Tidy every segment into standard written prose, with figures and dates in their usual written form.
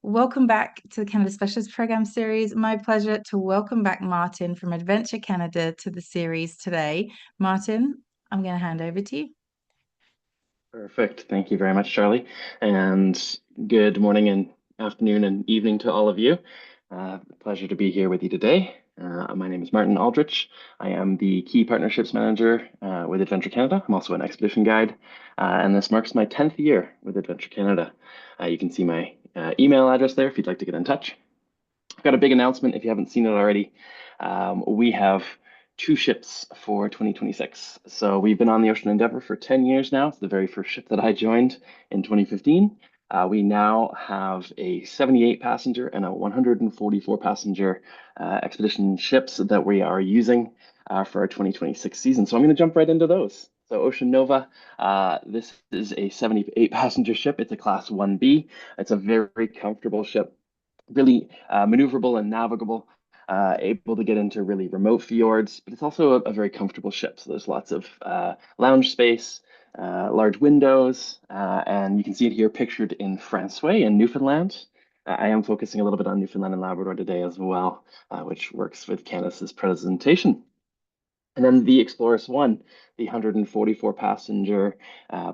Welcome back to the Canada Specialist Program series. My pleasure to welcome back Martin from Adventure Canada to the series today. Martin, I'm going to hand over to you. Perfect. Thank you very much, Charlie. And good morning and afternoon and evening to all of you. Pleasure to be here with you today. My name is Martin Aldrich. I am the Key Partnerships Manager with Adventure Canada. I'm also an expedition guide, and this marks my 10th year with Adventure Canada. You can see my email address there if you'd like to get in touch. I've got a big announcement if you haven't seen it already. We have two ships for 2026. So we've been on the Ocean Endeavor for 10 years now. It's the very first ship that I joined in 2015. We now have a 78 passenger and a 144 passenger expedition ships that we are using for our 2026 season. So I'm going to jump right into those. So Ocean Nova, this is a 78 passenger ship. It's a class 1B. It's a very comfortable ship, really maneuverable and navigable, able to get into really remote fjords, but it's also a very comfortable ship. So there's lots of lounge space, large windows, and you can see it here pictured in Francois in Newfoundland. I am focusing a little bit on Newfoundland and Labrador today as well, which works with Canada's presentation. And then the Explorers 1, the 144 passenger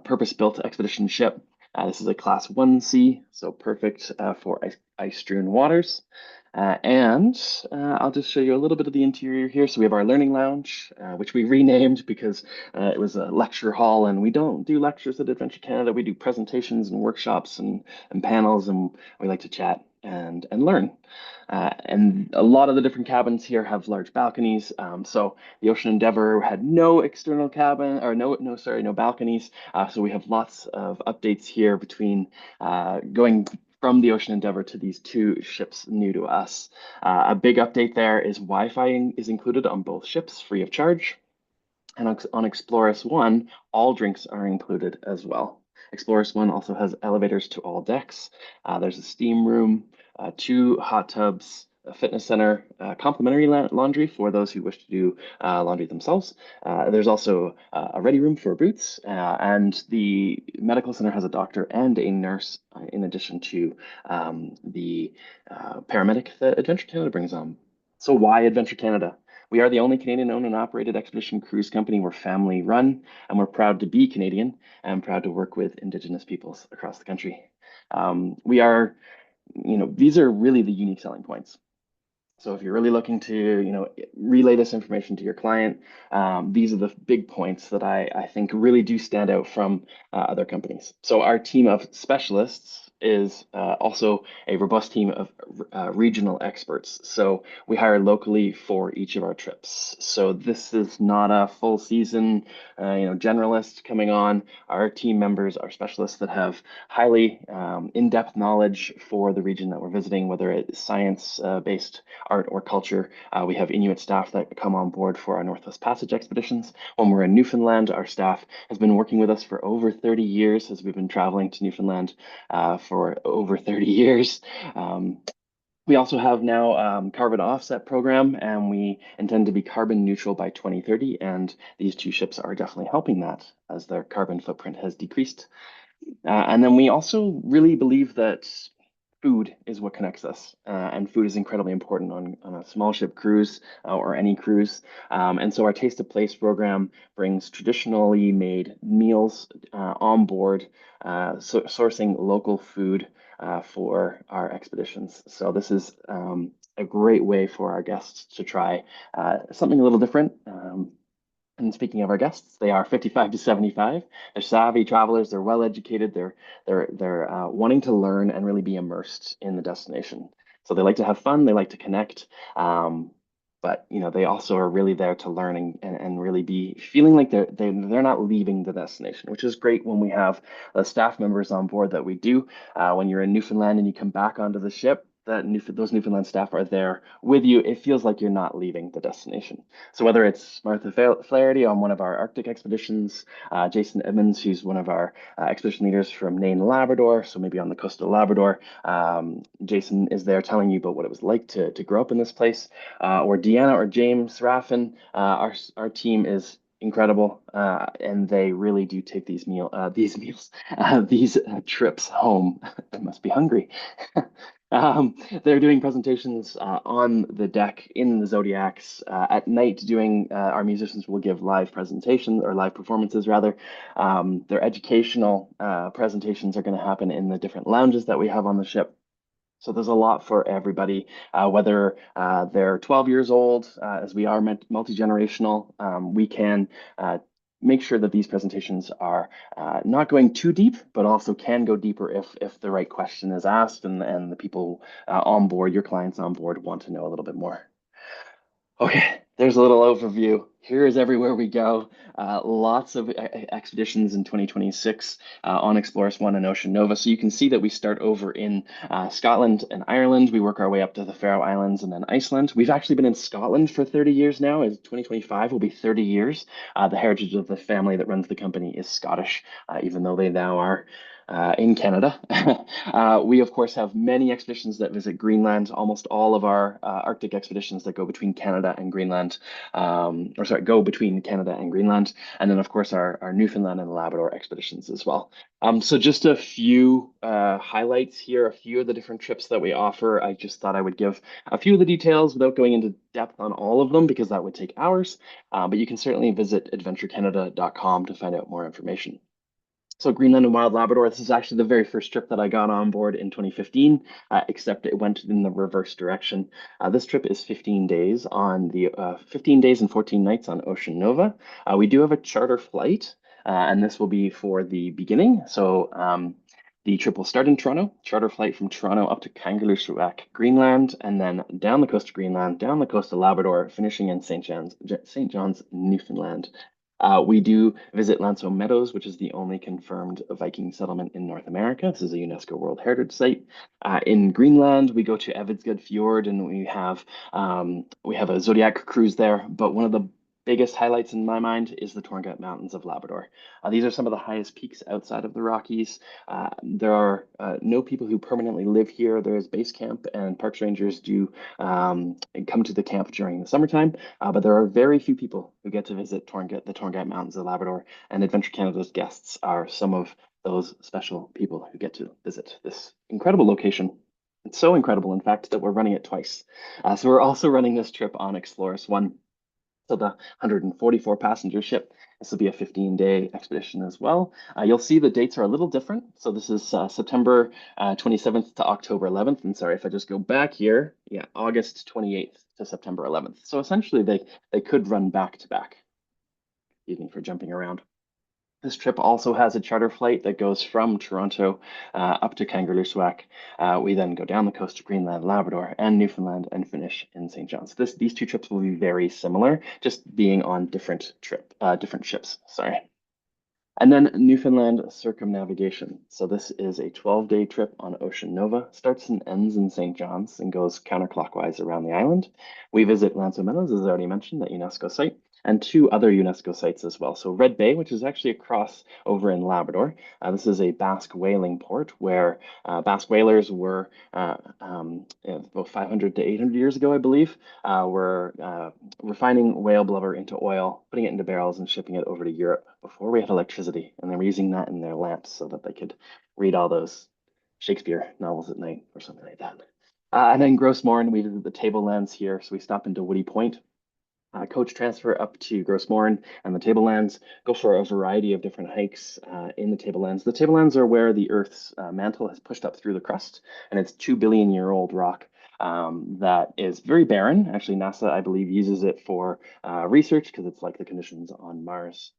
purpose-built expedition ship. This is a class 1C, so perfect for ice-strewn waters. I'll just show you a little bit of the interior here. So we have our learning lounge, which we renamed because it was a lecture hall, and we don't do lectures at Adventure Canada. We do presentations and workshops and panels, and we like to chat and learn. And a lot of the different cabins here have large balconies. So the Ocean Endeavor had no external cabin, or no balconies. So we have lots of updates here between going from the Ocean Endeavor to these two ships new to us. A big update there is Wi-Fi is included on both ships, free of charge. And on Explorers 1, all drinks are included as well. Explorers 1 also has elevators to all decks. There's a steam room, two hot tubs, a fitness center, complimentary laundry for those who wish to do laundry themselves. There's also a ready room for boots, and the medical center has a doctor and a nurse in addition to the paramedic that Adventure Canada brings on. So why Adventure Canada? We are the only Canadian-owned and operated expedition cruise company. We're family-run, and we're proud to be Canadian and proud to work with Indigenous peoples across the country. We are, these are really the unique selling points. So if you're really looking to, relay this information to your client, these are the big points that I think really do stand out from other companies. So our team of specialists is also a robust team of regional experts. So we hire locally for each of our trips. So this is not a full season, generalist coming on. Our team members are specialists that have highly in-depth knowledge for the region that we're visiting, whether it's science-based art or culture. We have Inuit staff that come on board for our Northwest Passage expeditions. When we're in Newfoundland, our staff has been working with us for over 30 years as we've been traveling to Newfoundland for over 30 years. We also have now carbon offset program, and we intend to be carbon neutral by 2030. And these two ships are definitely helping that as their carbon footprint has decreased. And then we also really believe that food is what connects us, and food is incredibly important on a small ship cruise or any cruise. And so our Taste of Place program brings traditionally made meals on board, sourcing local food for our expeditions. So this is a great way for our guests to try something a little different. And speaking of our guests, they are 55 to 75. They're savvy travelers. They're well educated. They're wanting to learn and really be immersed in the destination. So they like to have fun. They like to connect. But they also are really there to learn and really be feeling like they're not leaving the destination, which is great when we have staff members on board that we do. When you're in Newfoundland and you come back onto the ship, those Newfoundland staff are there with you. It feels like you're not leaving the destination. So whether it's Martha Flaherty on one of our Arctic expeditions, Jason Edmonds, who's one of our expedition leaders from Nain, Labrador, so maybe on the coast of Labrador, Jason is there telling you about what it was like to grow up in this place, or Deanna or James Raffin, our team is incredible, and they really do take these trips home. I must be hungry. Um, they're doing presentations on the deck in the Zodiacs at night. Doing our musicians will give live presentations or live performances rather. Their educational presentations are going to happen in the different lounges that we have on the ship. So there's a lot for everybody, whether they're 12 years old, as we are multi-generational, we can make sure that these presentations are not going too deep, but also can go deeper if the right question is asked and the people on board, your clients on board, want to know a little bit more. Okay, there's a little overview. Here is everywhere we go. Lots of expeditions in 2026 on Explorers 1 and Ocean Nova. So you can see that we start over in Scotland and Ireland. We work our way up to the Faroe Islands and then Iceland. We've actually been in Scotland for 30 years now. As 2025 will be 30 years. The heritage of the family that runs the company is Scottish, even though they now are in Canada. We, of course, have many expeditions that visit Greenland. Almost all of our Arctic expeditions that go between Canada and Greenland, or sorry, go between Canada and Greenland. And then, of course, our Newfoundland and Labrador expeditions as well. So just a few highlights here, a few of the different trips that we offer. I just thought I would give a few of the details without going into depth on all of them because that would take hours. But you can certainly visit adventurecanada.com to find out more information. So Greenland and Wild Labrador, this is actually the very first trip that I got on board in 2015, except it went in the reverse direction. This trip is 15 days on the 15 days and 14 nights on Ocean Nova. We do have a charter flight, and this will be for the beginning. So the trip will start in Toronto, charter flight from Toronto up to Kangerlussuaq, Greenland, and then down the coast of Greenland, down the coast of Labrador, finishing in St. John's, Newfoundland. We do visit Lanso Meadows, which is the only confirmed Viking settlement in North America. This is a UNESCO World Heritage Site. In Greenland, we go to Evidsgud Fjord, and we have a Zodiac cruise there. But one of the biggest highlights in my mind is the Torngat Mountains of Labrador. These are some of the highest peaks outside of the Rockies. There are no people who permanently live here. There is base camp, and parks rangers do come to the camp during the summertime. But there are very few people who get to visit the Torngat Mountains of Labrador, and Adventure Canada's guests are some of those special people who get to visit this incredible location. It's so incredible, in fact, that we're running it twice. So we're also running this trip on Explorers 1. So the 144 passenger ship. This will be a 15-day expedition as well. You'll see the dates are a little different. So this is September 27th to October 11th. And sorry, if I just go back here, yeah, August 28th to September 11th. So essentially they could run back to back. Excuse me for jumping around. This trip also has a charter flight that goes from Toronto up to Kangerlussuaq. We then go down the coast of Greenland, Labrador, and Newfoundland and finish in St. John's. These two trips will be very similar, just being on different ships. Sorry. And then Newfoundland circumnavigation. So this is a 12-day trip on Ocean Nova, starts and ends in St. John's and goes counterclockwise around the island. We visit Lanso Meadows, as I already mentioned, that UNESCO site, and two other UNESCO sites as well. So Red Bay, which is actually across over in Labrador. This is a Basque whaling port where Basque whalers were about 500 to 800 years ago, I believe, were refining whale blubber into oil, putting it into barrels and shipping it over to Europe before we had electricity. And they were using that in their lamps so that they could read all those Shakespeare novels at night or something like that. And then Gross Morin, we visit the tablelands here. So we stop into Woody Point, coach transfer up to Gross Morin and the tablelands, go for a variety of different hikes in the tablelands. The tablelands are where the Earth's mantle has pushed up through the crust, and it's 2 billion-year-old rock that is very barren. Actually, NASA, I believe, uses it for research because it's like the conditions on Mars.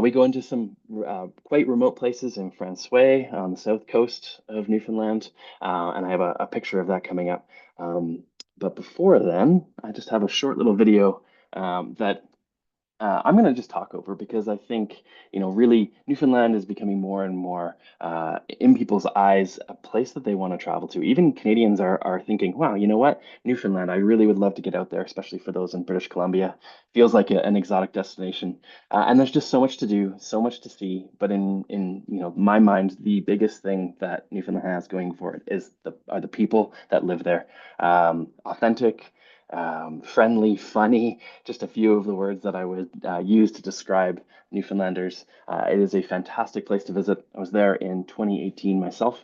We go into some quite remote places in Francois on the south coast of Newfoundland, and I have a picture of that coming up. But before then, I just have a short little video that I'm going to just talk over because I think, really Newfoundland is becoming more and more in people's eyes a place that they want to travel to. Even Canadians are thinking, wow, you know what? Newfoundland, I really would love to get out there, especially for those in British Columbia. Feels like an exotic destination. And there's just so much to do, so much to see. But in my mind, the biggest thing that Newfoundland has going for it are the people that live there. Authentic, friendly, funny, just a few of the words that I would use to describe Newfoundlanders. It is a fantastic place to visit. I was there in 2018 myself.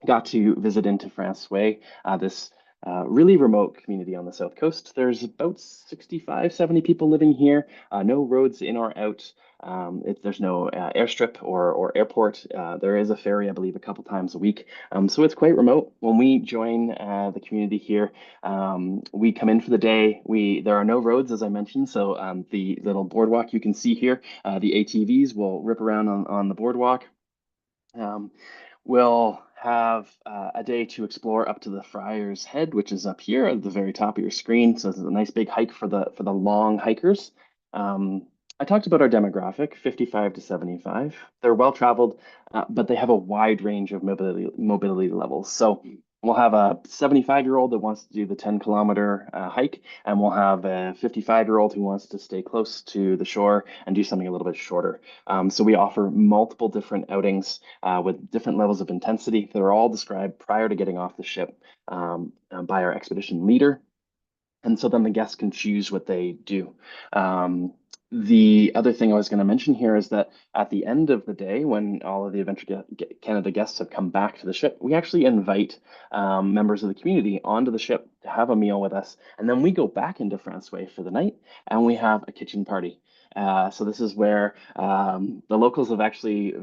got to visit into Franceway, this really remote community on the south coast. There's about 65, 70 people living here. No roads in or out. There's no airstrip or airport. There is a ferry, I believe, a couple times a week. So it's quite remote. When we join the community here, we come in for the day. There are no roads, as I mentioned. So the little boardwalk you can see here, the ATVs will rip around on the boardwalk. Um, we'll have a day to explore up to the Friar's Head, which is up here at the very top of your screen. So it's a nice big hike for the long hikers. Um, I talked about our demographic, 55 to 75. They're well traveled, but they have a wide range of mobility levels. So we'll have a 75-year-old that wants to do the 10-kilometer hike, and we'll have a 55-year-old who wants to stay close to the shore and do something a little bit shorter. So we offer multiple different outings with different levels of intensity that are all described prior to getting off the ship by our expedition leader. And so then the guests can choose what they do. Um, the other thing I was going to mention here is that at the end of the day, when all of the Adventure Canada guests have come back to the ship, we actually invite members of the community onto the ship to have a meal with us. And then we go back into Franceway for the night and we have a kitchen party. So this is where the locals have actually,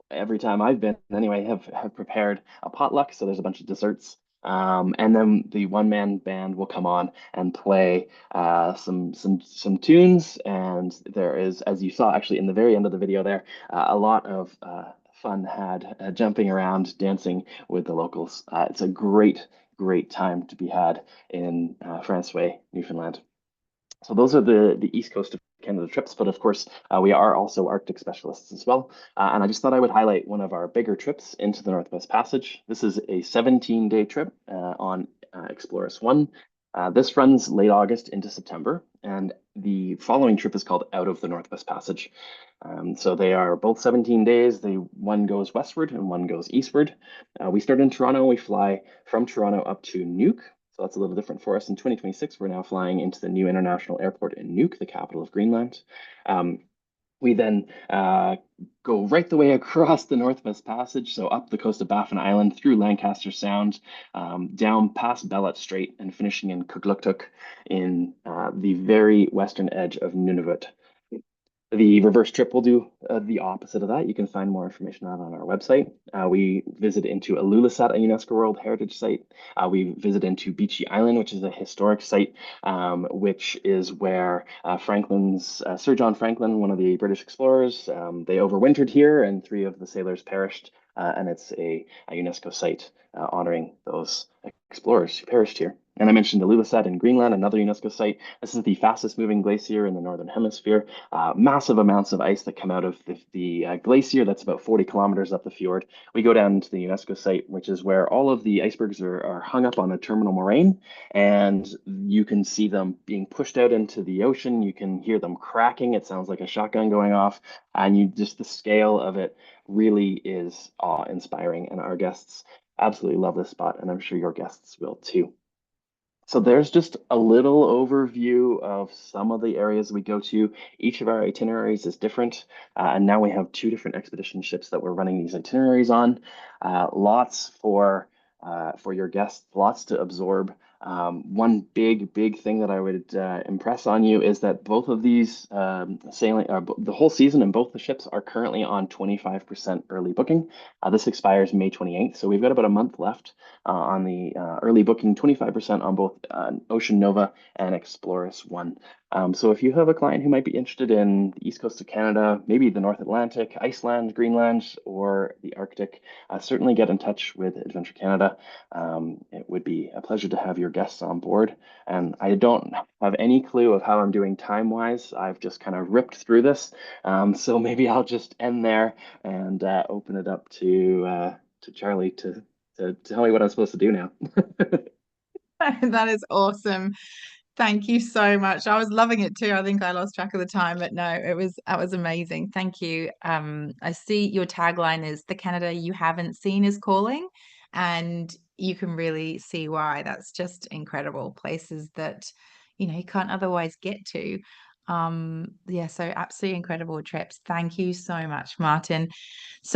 every time I've been anyway, have prepared a potluck. So there's a bunch of desserts. And then the one-man band will come on and play some tunes. And there is, as you saw actually in the very end of the video there, a lot of fun had jumping around, dancing with the locals. It's a great time to be had in Franceway, Newfoundland. So those are the East Coast of Canada trips, but of course, we are also Arctic specialists as well. And I just thought I would highlight one of our bigger trips into the Northwest Passage. This is a 17-day trip on Explorers 1. This runs late August into September, and the following trip is called Out of the Northwest Passage. So they are both 17 days. One goes westward and one goes eastward. We start in Toronto. We fly from Toronto up to Nuuk. So that's a little different for us. In 2026, we're now flying into the new international airport in Nuuk, the capital of Greenland. We then go right the way across the Northwest Passage, so up the coast of Baffin Island, through Lancaster Sound, down past Bellot Strait, and finishing in Kugluktuk in the very western edge of Nunavut. The reverse trip will do the opposite of that. You can find more information on our website. We visit into Ilulissat, a UNESCO World Heritage Site. We visit into Beechey Island, which is a historic site, which is where Sir John Franklin, one of the British explorers, they overwintered here, and 3 of the sailors perished. And it's a UNESCO site honoring those explorers who perished here. And I mentioned Ilulissat in Greenland, another UNESCO site. This is the fastest moving glacier in the Northern Hemisphere. Massive amounts of ice that come out of the glacier that's about 40 kilometers up the fjord. We go down to the UNESCO site, which is where all of the icebergs are hung up on a terminal moraine, and you can see them being pushed out into the ocean. You can hear them cracking. It sounds like a shotgun going off, and the scale of it really is awe-inspiring, and our guests absolutely love this spot, and I'm sure your guests will too. So there's just a little overview of some of the areas we go to. Each of our itineraries is different, and now we have 2 different expedition ships that we're running these itineraries on. Lots for your guests, lots to absorb. One big thing that I would impress on you is that both of these the whole season and both the ships are currently on 25% early booking. This expires May 28th, so we've got about a month left on the early booking, 25% on both Ocean Nova and Explorers 1. So if you have a client who might be interested in the East Coast of Canada, maybe the North Atlantic, Iceland, Greenland, or the Arctic, certainly get in touch with Adventure Canada. It would be a pleasure to have your guests on board. And I don't have any clue of how I'm doing time-wise. I've just kind of ripped through this. So maybe I'll just end there and open it up to Charlie to tell me what I'm supposed to do now. That is awesome. Thank you so much. I was loving it too. I think I lost track of the time, but no, that was amazing. Thank you. I see your tagline is "The Canada you haven't seen is calling," and you can really see why. That's just incredible. Places that, you can't otherwise get to. Yeah, so absolutely incredible trips. Thank you so much, Martin. So